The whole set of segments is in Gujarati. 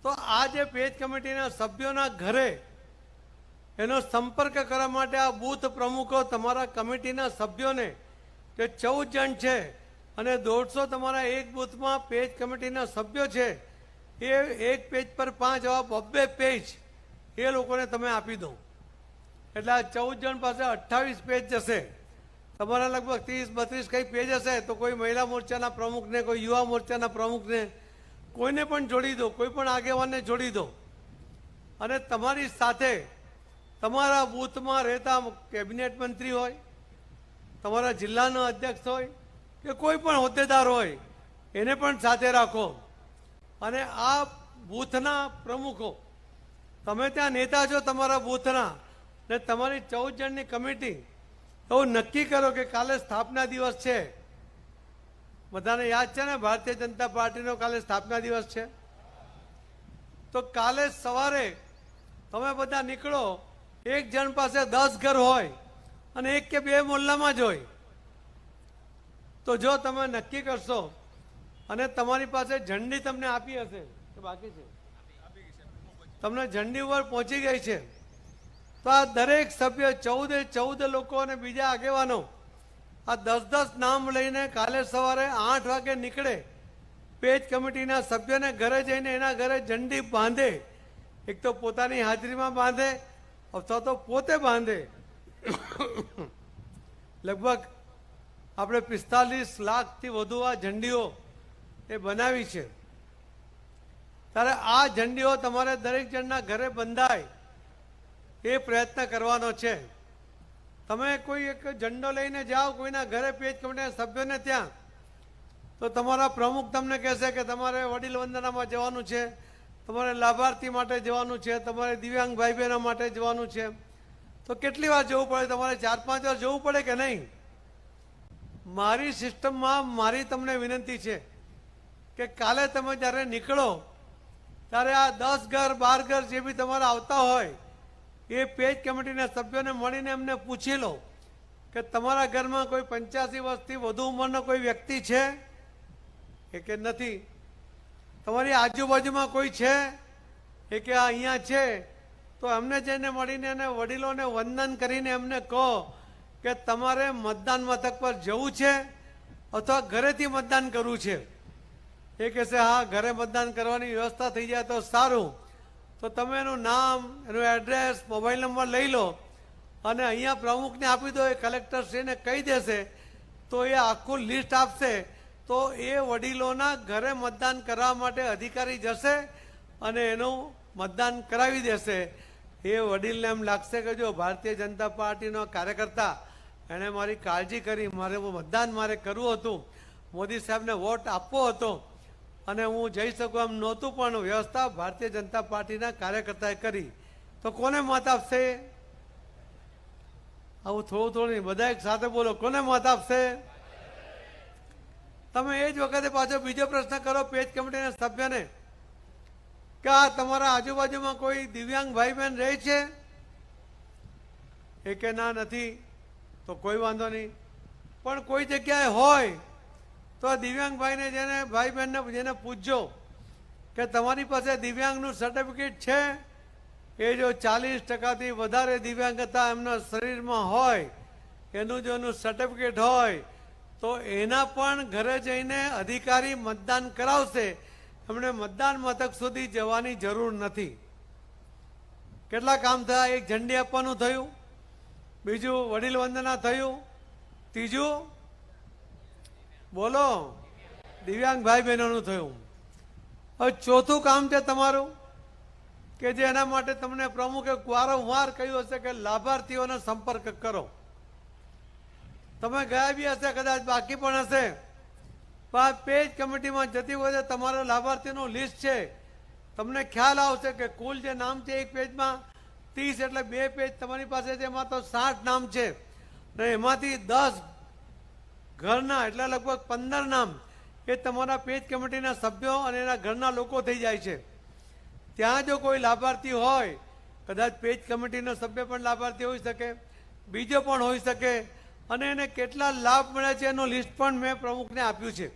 તો આ જે પેજ કમિટીના સભ્યોના ઘરે એનો સંપર્ક કરવા માટે આ બૂથ પ્રમુખો તમારા કમિટીના સભ્યોને જે 14 જણ છે અને 150 તમારા એક બૂથમાં પેજ કમિટીના સભ્યો છે એ એક પેજ પર 5 આવા 2 પેજ એ લોકોને તમે આપી દો એટલે આ 14 જણ પાસે 28 પેજ જશે। તમારા લગભગ 30-32 કઈ પેજ હશે તો કોઈ મહિલા મોરચાના પ્રમુખને, કોઈ યુવા મોરચાના પ્રમુખને, કોઈને પણ જોડી દો, કોઈ પણ આગેવાનને જોડી દો અને તમારી સાથે તમારા બૂથમાં રહેતા કેબિનેટ મંત્રી હોય, તમારા જિલ્લાનો અધ્યક્ષ હોય કે કોઈ પણ હોદ્દેદાર હોય એને પણ સાથે રાખો અને આ બૂથના પ્રમુખો, તમે ત્યાં નેતા છો તમારા બૂથના ને તમારી 14 જણની કમિટી એવું નક્કી કરો કે કાલે સ્થાપના દિવસ છે, બધાને યાદ છે ને ભારતીય જનતા પાર્ટીનો કાલે સ્થાપના દિવસ છે, તો કાલે સવારે તમે બધા નીકળો, એક જણ પાસે 10 ઘર હોય અને 1 કે 2 મોહલ્લામાં જ હોય, તો જો તમે નક્કી કરશો અને તમારી પાસે ઝંડી તમને આપી હશે કે બાકી છે, તમને ઝંડી ઉપર પહોંચી ગઈ છે, તો આ દરેક સભ્ય 14 લોકો અને બીજા આગેવાનો આ 10 નામ લઈને કાલે સવારે 8 વાગે નીકળે, પેજ કમિટીના સભ્યને ઘરે જઈને એના ઘરે ઝંડી બાંધે, એક તો પોતાની હાજરીમાં બાંધે અથવા તો પોતે બાંધે। લગભગ આપણે 45 લાખથી વધુ આ ઝંડીઓ એ બનાવી છે, ત્યારે આ ઝંડીઓ તમારે દરેક જણના ઘરે બંધાય એ પ્રયત્ન કરવાનો છે। તમે કોઈ એક ઝંડો લઈને જાઓ કોઈના ઘરે પેજ કમિટીના સભ્યોને ત્યાં, તો તમારા પ્રમુખ તમને કહેશે કે તમારે વડીલ વંદનામાં જવાનું છે, તમારે લાભાર્થી માટે જવાનું છે, તમારે દિવ્યાંગ ભાઈ બહેનો માટે જવાનું છે, તો કેટલી વાર જવું પડે? તમારે 4-5 વાર જવું પડે કે નહીં? મારી સિસ્ટમમાં મારી તમને વિનંતી છે કે કાલે તમે જ્યારે નીકળો ત્યારે આ 10 ઘર 12 ઘર જે બી તમારા આવતા હોય એ પેજ કમિટીના સભ્યોને મળીને એમને પૂછી લો કે તમારા ઘરમાં કોઈ 85 વર્ષથી વધુ ઉંમરનો કોઈ વ્યક્તિ છે કે નથી, તમારી આજુબાજુમાં કોઈ છે એ કે અહીંયા છે, તો એમને જઈને મળીને એને વડીલોને વંદન કરીને એમને કહો કે તમારે મતદાન મથક પર જવું છે અથવા ઘરેથી મતદાન કરવું છે। એ કહેશે હા ઘરે મતદાન કરવાની વ્યવસ્થા થઈ જાય તો સારું, તો તમે એનું નામ, એનું એડ્રેસ, મોબાઈલ નંબર લઈ લો અને અહીંયા પ્રમુખને આપી દો, એ કલેક્ટરશ્રીને કહી દેશે તો એ આખું લિસ્ટ આપશે, તો એ વડીલોના ઘરે મતદાન કરવા માટે અધિકારી જશે અને એનું મતદાન કરાવી દેશે। એ વડીલને એમ લાગશે કે જો ભારતીય જનતા પાર્ટીનો કાર્યકર્તા એણે મારી કાળજી કરી, મારે મતદાન મારે કરવું હતું, મોદી સાહેબને વોટ આપવો હતો અને હું જઈ શકું એમ નહોતું, પણ વ્યવસ્થા ભારતીય જનતા પાર્ટીના કાર્યકર્તાએ કરી, તો કોને મત આપશે? આવું થોડું નહીં, બધા એક સાથે બોલો, કોને મત આપશે? તમે એ જ વખતે પાછો બીજો પ્રશ્ન કરો પેજ કમિટીના સભ્યને કે આ તમારા આજુબાજુમાં કોઈ દિવ્યાંગ ભાઈ બહેન રહે છે? એ કે ના નથી, તો કોઈ વાંધો નહીં, પણ કોઈ જગ્યાએ હોય તો દિવ્યાંગ ભાઈને જેને ભાઈ બહેનને જેને પૂછજો કે તમારી પાસે દિવ્યાંગનું સર્ટિફિકેટ છે? એ જો 40%થી વધારે દિવ્યાંગતા એમના શરીરમાં હોય, એનું જો એનું સર્ટિફિકેટ હોય તો એના પણ ઘરે જઈને અધિકારી મતદાન કરાવશે, એમણે મતદાન મથક સુધી જવાની જરૂર નથી। કેટલા કામ થયા? એક ઝંડી આપવાનું થયું, બીજું વડીલ વંદના થયું, ત્રીજું બોલો દિવ્યાંગ ભાઈ બહેનોનું થયું। હવે ચોથું કામ છે તમારું કે જે એના માટે તમને પ્રમુખે વારંવાર કહ્યું હશે કે લાભાર્થીઓનો સંપર્ક કરો। તમે ગયા બી હશે, કદાચ બાકી પણ હશે, પણ પેજ કમિટીમાં જતી વખતે તમારો લાભાર્થીનું લિસ્ટ છે, તમને ખ્યાલ આવશે કે કુલ જે નામ છે એક પેજમાં 30 એટલે 2 પેજ તમારી પાસે છે, એમાં તો 60 નામ છે અને એમાંથી 10 ઘરના એટલે લગભગ 15 નામ એ તમારા પેજ કમિટીના સભ્યો અને એના ઘરના લોકો થઈ જાય છે। ત્યાં જો કોઈ લાભાર્થી હોય, કદાચ પેજ કમિટીનો સભ્ય પણ લાભાર્થી હોઈ શકે, બીજો પણ હોઈ શકે, અને એને કેટલા લાભ મળે છે એનું લિસ્ટ પણ મેં પ્રમુખને આપ્યું છે,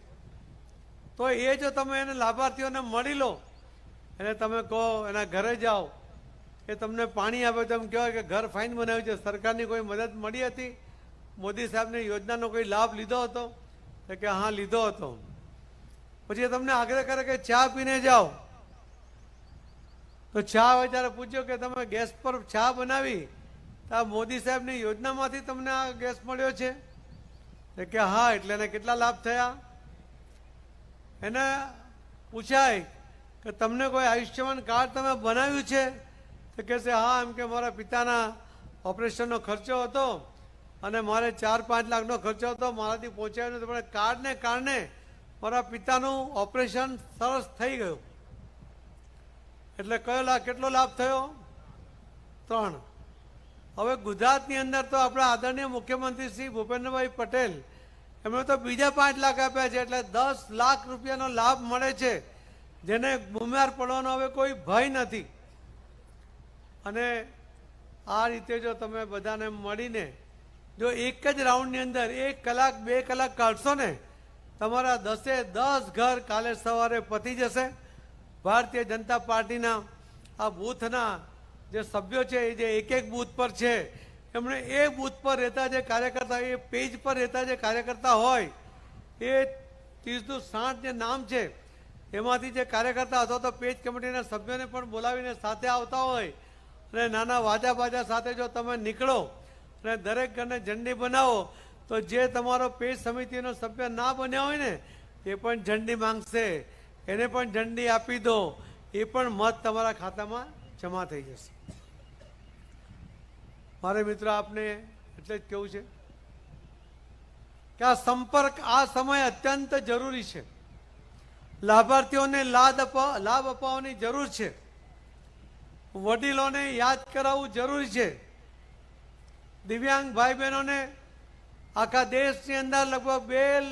તો એ જો તમે એને લાભાર્થીઓને મળી લો, એને તમે કહો એના ઘરે જાઓ એ તમને પાણી આપે તો એમ કહેવાય કે ઘર ફાઇન બનાવ્યું છે, સરકારની કોઈ મદદ મળી હતી, મોદી સાહેબની યોજનાનો કોઈ લાભ લીધો હતો? તો કે હા લીધો હતો. પછી તમને આગ્રહ કરે કે ચા પીને જાઓ, તો ચા હોય ત્યારે પૂછ્યો કે તમે ગેસ પર ચા બનાવી તો આ મોદી સાહેબની યોજનામાંથી તમને આ ગેસ મળ્યો છે? તો કે હા. એટલે એને કેટલા લાભ થયા? એને પૂછાય કે તમને કોઈ આયુષ્યમાન કાર્ડ તમે બનાવ્યું છે? તો કહેશે હા, એમ કે મારા પિતાના ઓપરેશનનો ખર્ચો હતો અને મારે 4-5 લાખનો ખર્ચો હતો, મારાથી પહોંચાયો નથી, પણ કાર્ડને કારણે મારા પિતાનું ઓપરેશન સરસ થઈ ગયું. એટલે કયો લાભ, કેટલો લાભ થયો? 3. હવે ગુજરાતની અંદર તો આપણા આદરણીય મુખ્યમંત્રી શ્રી ભૂપેન્દ્રભાઈ પટેલ એમણે તો બીજા 5 લાખ આપ્યા છે, એટલે 10 લાખ રૂપિયાનો લાભ મળે છે, જેને બીમાર પડવાનો હવે કોઈ ભય નથી. અને આ રીતે જો તમે બધાને મળીને જો એક જ રાઉન્ડની અંદર 1 કલાક 2 કલાક કાઢશો ને, તમારા 10 ઘર કાલે સવારે પતી જશે. ભારતીય જનતા પાર્ટીના આ બૂથના જે સભ્યો છે એ જે એક બૂથ પર છે, એમણે એ બૂથ પર રહેતા જે કાર્યકર્તા, એ પેજ પર રહેતા જે કાર્યકર્તા હોય, એ 30-60 જે નામ છે એમાંથી જે કાર્યકર્તા અથવા તો પેજ કમિટીના સભ્યોને પણ બોલાવીને સાથે આવતા હોય અને નાના વાજા બાજા સાથે જો તમે નીકળો અને દરેક ઘરને ઝંડી બનાવો, તો જે તમારો પેજ સમિતિનો સભ્ય ના બન્યા હોય ને એ પણ ઝંડી માંગશે, એને પણ ઝંડી આપી દો, એ પણ મત તમારા ખાતામાં જમા થઈ જશે. મારે મિત્રો આપને એટલે જ કહેવું છે કે આ સંપર્ક આ સમય અત્યંત જરૂરી છે. લાભાર્થીઓને લાભ અપાવવાની જરૂર છે, વડીલોને યાદ કરાવવું જરૂરી છે, દિવ્યાંગ ભાઈ બહેનોને આખા દેશની અંદર લગભગ 2